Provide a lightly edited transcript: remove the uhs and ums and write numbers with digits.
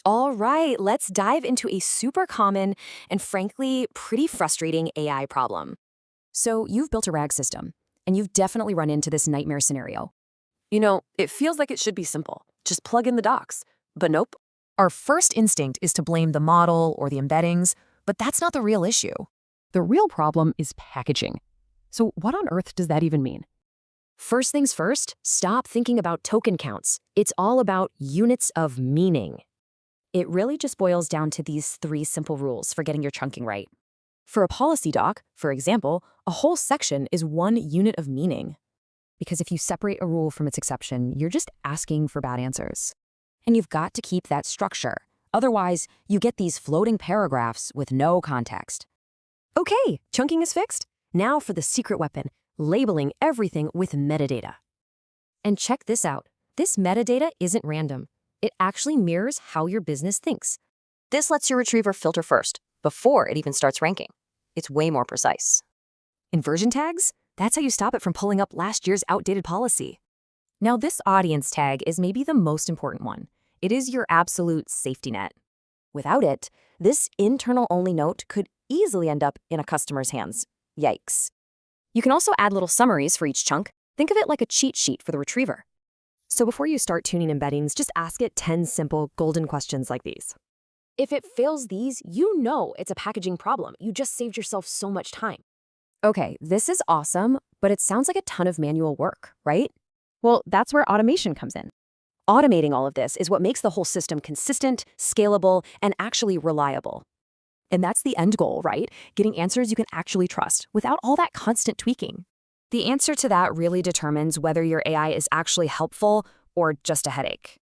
All right, let's dive into a super common and frankly pretty frustrating AI problem. So, you've built a RAG system, and you've definitely run into this nightmare scenario. It feels like it should be simple. Just plug in the docs. But nope. Our first instinct is to blame the model or the embeddings, but that's not the real issue. The real problem is packaging. So, what on earth does that even mean? First things first, stop thinking about token counts. It's all about units of meaning. It really just boils down to these three simple rules for getting your chunking right. For a policy doc, for example, a whole section is one unit of meaning. Because if you separate a rule from its exception, you're just asking for bad answers. And you've got to keep that structure. Otherwise, you get these floating paragraphs with no context. Okay, chunking is fixed. Now for the secret weapon, labeling everything with metadata. And check this out. This metadata isn't random. It actually mirrors how your business thinks. This lets your retriever filter first, before it even starts ranking. It's way more precise. Inversion tags? That's how you stop it from pulling up last year's outdated policy. Now, this audience tag is maybe the most important one. It is your absolute safety net. Without it, this internal-only note could easily end up in a customer's hands. Yikes. You can also add little summaries for each chunk. Think of it like a cheat sheet for the retriever. So before you start tuning embeddings, just ask it 10 simple golden questions like these. If it fails these, you know it's a packaging problem. You just saved yourself so much time. Okay, this is awesome, but it sounds like a ton of manual work, right? Well, that's where automation comes in. Automating all of this is what makes the whole system consistent, scalable, and actually reliable. And that's the end goal, right? Getting answers you can actually trust without all that constant tweaking. The answer to that really determines whether your AI is actually helpful or just a headache.